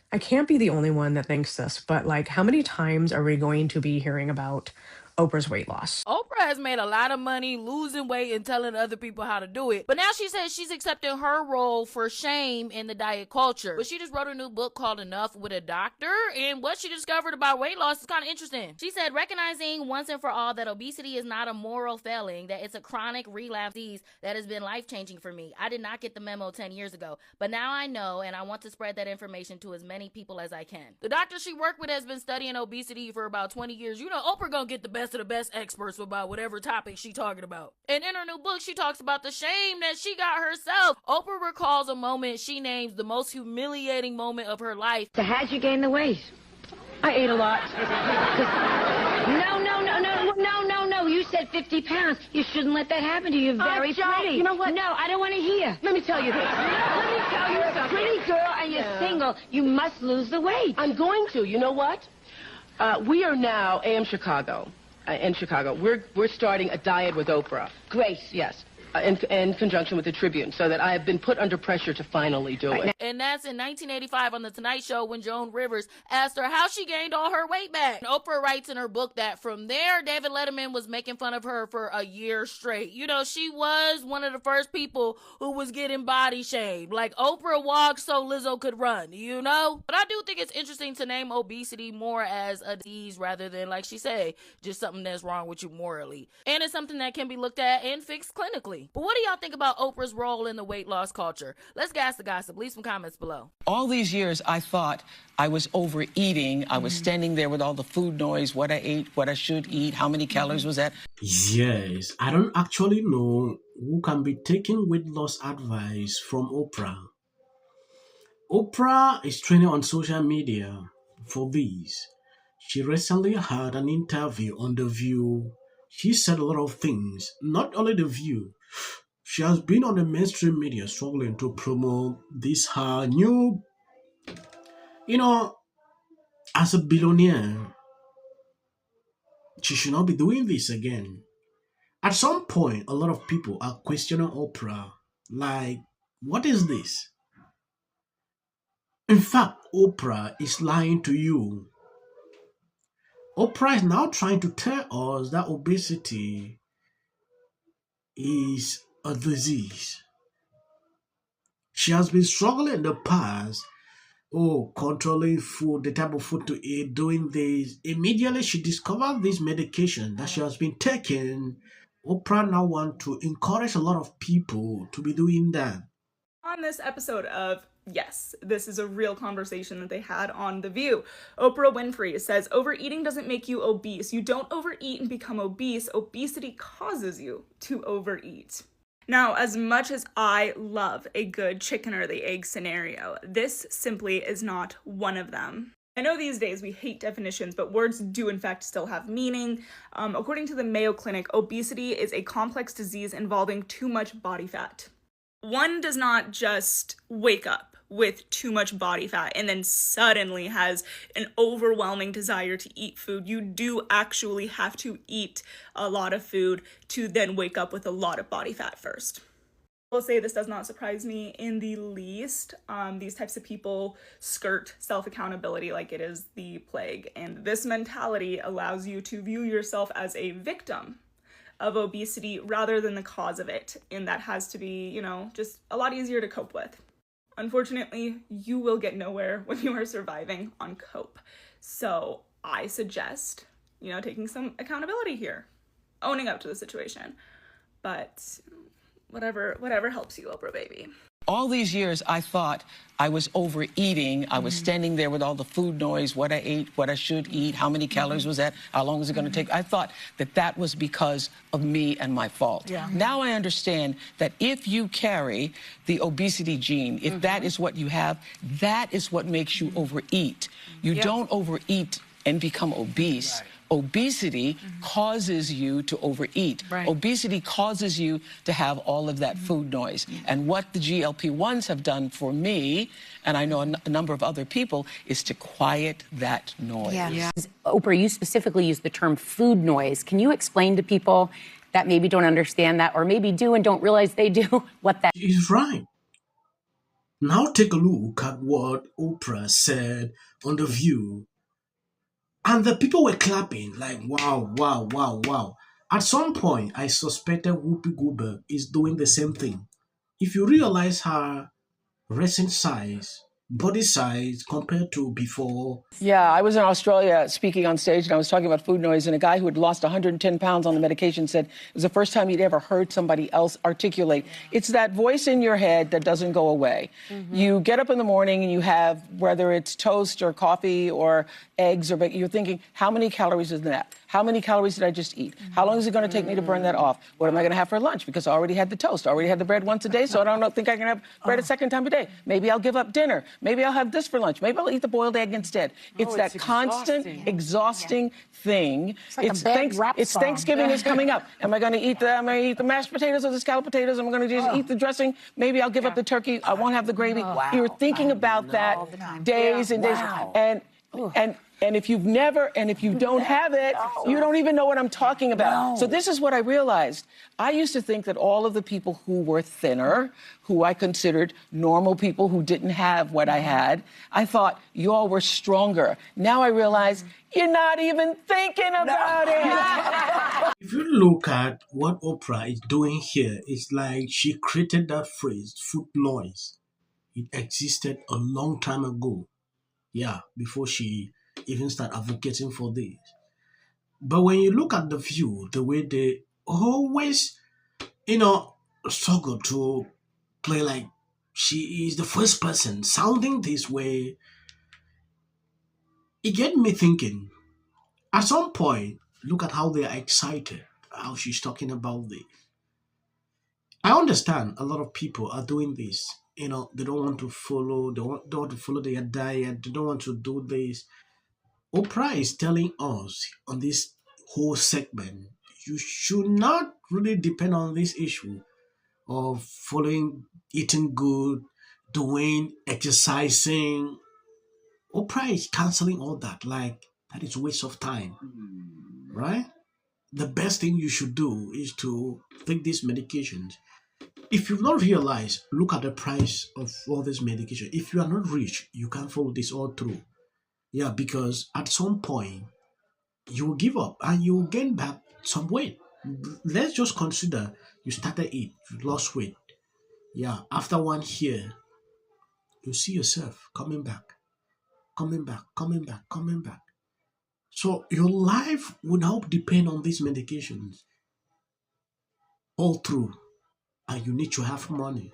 I can't be the only one that thinks this, but like, how many times are we going to be hearing about Oprah's weight loss? Oprah has made a lot of money losing weight and telling other people how to do it. But now she says she's accepting her role for shame in the diet culture. But she just wrote a new book called Enough with a Doctor, and what she discovered about weight loss is kind of interesting. She said, recognizing once and for all that obesity is not a moral failing, that it's a chronic relapse disease that has been life-changing for me. I did not get the memo 10 years ago, but now I know, and I want to spread that information to as many people as I can. The doctor she worked with has been studying obesity for about 20 years. You know, Oprah gonna get the best of the best experts about whatever topic she talking about. And in her new book, she talks about the shame that she got herself. Oprah recalls a moment she names the most humiliating moment of her life. So how'd you gain the weight? I ate a lot. No. You said 50 pounds. You shouldn't let that happen to you. You're very pretty. You know what? No, I don't want to hear. Let me tell you this. Let me tell you something. Pretty girl and you're single. You must lose the weight. I'm going to. You know what? We are now AM Chicago. In Chicago, we're starting a diet with Oprah. Great. Yes. In conjunction with the Tribune, so that I have been put under pressure to finally do it. And that's in 1985 on The Tonight Show when Joan Rivers asked her how she gained all her weight back. And Oprah writes in her book that from there, David Letterman was making fun of her for a year straight. You know, she was one of the first people who was getting body shamed. Like, Oprah walked so Lizzo could run, you know? But I do think it's interesting to name obesity more as a disease rather than, like she said, just something that's wrong with you morally. And it's something that can be looked at and fixed clinically. But what do y'all think about Oprah's role in the weight loss culture? Let's gas the gossip. Leave some comments below. All these years, I thought I was overeating. I was standing there with all the food noise, what I ate, what I should eat, how many calories was that. Yes, I don't actually know who can be taking weight loss advice from Oprah. Oprah is training on social media for this. She recently had an interview on The View. She said a lot of things, not only The View. She has been on the mainstream media struggling to promote this her new, as a billionaire, she should not be doing this again. At some point, a lot of people are questioning Oprah, like, what is this? In fact, Oprah is lying to you. Oprah is now trying to tell us that obesity is a disease. She has been struggling in the past, controlling food, the type of food to eat, doing this. Immediately she discovered this medication that she has been taking. Oprah now wants to encourage a lot of people to be doing that. On this episode of Yes, this is a real conversation that they had on The View. Oprah Winfrey says, overeating doesn't make you obese. You don't overeat and become obese. Obesity causes you to overeat. Now, as much as I love a good chicken or the egg scenario, this simply is not one of them. I know these days we hate definitions, but words do in fact still have meaning. According to the Mayo Clinic, obesity is a complex disease involving too much body fat. One does not just wake up with too much body fat and then suddenly has an overwhelming desire to eat food. You do actually have to eat a lot of food to then wake up with a lot of body fat first. I will say this does not surprise me in the least. These types of people skirt self-accountability like it is the plague, and this mentality allows you to view yourself as a victim of obesity rather than the cause of it, and that has to be, just a lot easier to cope with. Unfortunately, you will get nowhere when you are surviving on cope. So I suggest, taking some accountability here, owning up to the situation. But whatever helps you, Oprah baby. All these years, I thought I was overeating. I was standing there with all the food noise, what I ate, what I should eat, how many calories was that, how long was it going to take. I thought that was because of me and my fault. Yeah. Now I understand that if you carry the obesity gene, if that is what you have, that is what makes you overeat. You don't overeat and become obese. Right. Obesity causes you to overeat. Right. Obesity causes you to have all of that food noise. And what the GLP-1s have done for me, and I know a number of other people, is to quiet that noise. Yeah. Oprah, you specifically used the term food noise. Can you explain to people that maybe don't understand that, or maybe do and don't realize they do, what that is? Right. Now take a look at what Oprah said on The View. And the people were clapping like, wow, wow, wow, wow. At some point, I suspected Whoopi Goldberg is doing the same thing. If you realize her recent size, body size compared to before. Yeah, I was in Australia speaking on stage, and I was talking about food noise, and a guy who had lost 110 pounds on the medication said it was the first time he'd ever heard somebody else articulate. It's that voice in your head that doesn't go away. You get up in the morning and you have, whether it's toast or coffee or eggs, or you're thinking, how many calories is that? How many calories did I just eat? How long is it going to take me to burn that off? What am I going to have for lunch? Because I already had the toast. I already had the bread once a day, so I don't think I can have bread a second time a day. Maybe I'll give up dinner. Maybe I'll have this for lunch. Maybe I'll eat the boiled egg instead. It's that constant, exhausting thing. It's like It's Thanksgiving is coming up. Am I going to eat the mashed potatoes or the scalloped potatoes? Am I going to just eat the dressing? Maybe I'll give up the turkey. I won't have the gravy. You're thinking about that days and days. And if you've never, and if you don't have it, you don't even know what I'm talking about. So this is what I realized. I used to think that all of the people who were thinner, who I considered normal people who didn't have what I had, I thought you all were stronger. Now I realize you're not even thinking about it. If you look at what Oprah is doing here, it's like she created that phrase, food noise. It existed a long time ago. Yeah, before she even start advocating for this. But when you look at The View, the way they always, struggle to play like she is the first person sounding this way, it get me thinking. At some point, look at how they are excited, how she's talking about this. I understand a lot of people are doing this. They don't want to follow, don't want to follow their diet, they don't want to do this. Oprah is telling us on this whole segment, you should not really depend on this issue of following, eating good, doing, exercising. Oprah is canceling all that. Like, that is waste of time, right? The best thing you should do is to take these medications. If you've not realized, look at the price of all this medication. If you are not rich, you can't follow this all through. Yeah, because at some point, you will give up and you will gain back some weight. Let's just consider you started it, you lost weight. Yeah, after 1 year, you see yourself coming back, coming back, coming back, coming back. So your life will now depend on these medications all through, and you need to have money.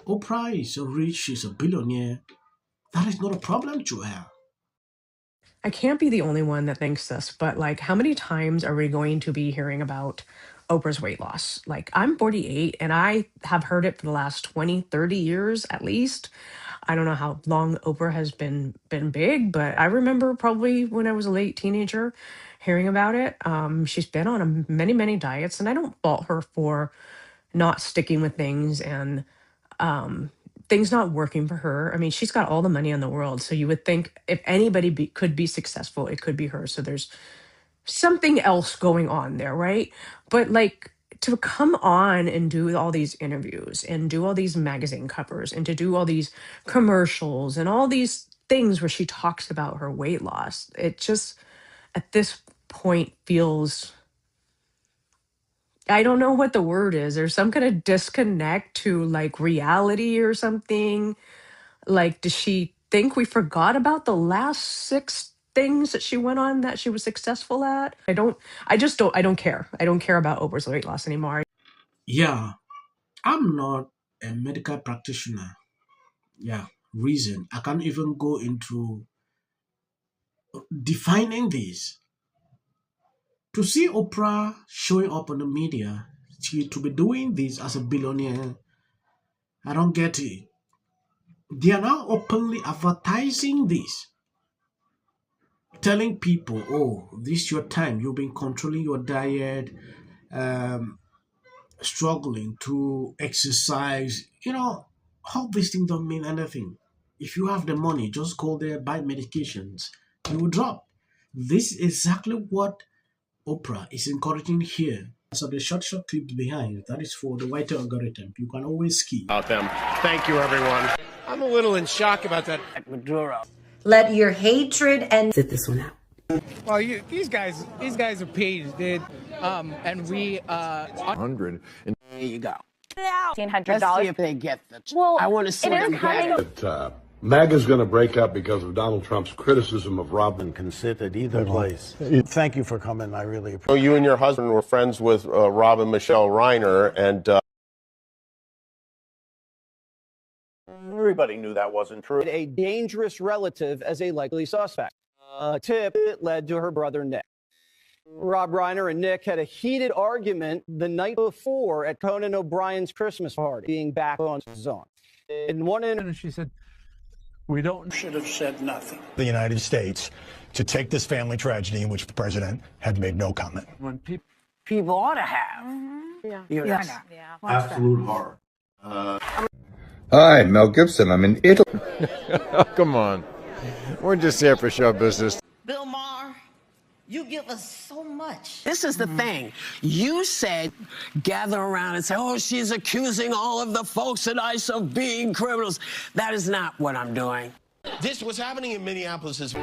Oprah is so rich, she's a billionaire. That is not a problem to her. I can't be the only one that thinks this, but like, how many times are we going to be hearing about Oprah's weight loss? Like, I'm 48 and I have heard it for the last 20, 30 years at least. I don't know how long Oprah has been big, but I remember probably when I was a late teenager hearing about it. She's been on many diets, and I don't fault her for not sticking with things and things not working for her. I mean, she's got all the money in the world, so you would think if anybody could be successful, it could be her. So there's something else going on there, right? But like, to come on and do all these interviews and do all these magazine covers and to do all these commercials and all these things where she talks about her weight loss, it just at this point feels, I don't know what the word is. There's some kind of disconnect to like reality or something. Like, does she think we forgot about the last 6 things that she went on that she was successful at? I don't care. I don't care about Oprah's weight loss anymore. Yeah, I'm not a medical practitioner. Yeah, reason. I can't even go into defining this. To see Oprah showing up on the media, to be doing this as a billionaire, I don't get it. They are now openly advertising this, telling people, oh, this is your time. You've been controlling your diet, struggling to exercise. All these things don't mean anything. If you have the money, just go there, buy medications. You will drop. This is exactly what Oprah is encouraging here. So the short clips behind, that is for the white algorithm. You can always skip. About them. Thank you, everyone. I'm a little in shock about that. Maduro. Let your hatred and sit this one out. Well, these guys are pigs, dude. And we 100. And there you go. $1,500. Let's see if they get the. Well, I want to see them get it. MAGA's going to break up because of Donald Trump's criticism of Robin. Can sit at either place. Thank you for coming. I really appreciate it. You and your husband were friends with Robin Michelle Reiner, and everybody knew that wasn't true. A dangerous relative as a likely suspect. A tip that led to her brother Nick. Rob Reiner and Nick had a heated argument the night before at Conan O'Brien's Christmas party, being back on his own. In one interview, she said, We should have said nothing. The United States to take this family tragedy in which the president had made no comment. When people ought to have. Yeah. Absolute horror. Hi, Mel Gibson. I'm in Italy. Oh, come on. We're just here for show business. Bill Maher, you give us so much. This is the thing. You said gather around and say, oh, she's accusing all of the folks at ICE of being criminals. That is not what I'm doing. this what's happening in Minneapolis is.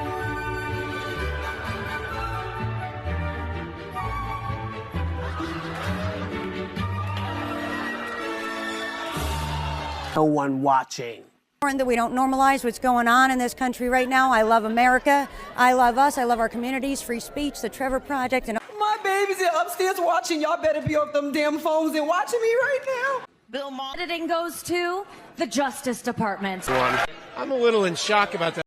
No one watching. That we don't normalize what's going on in this country right now. I love America. I love us. I love our communities, free speech, the Trevor Project. And my babies are upstairs watching. Y'all better be off them damn phones and watching me right now. Bill Maher. Editing goes to the Justice Department. I'm a little in shock about that.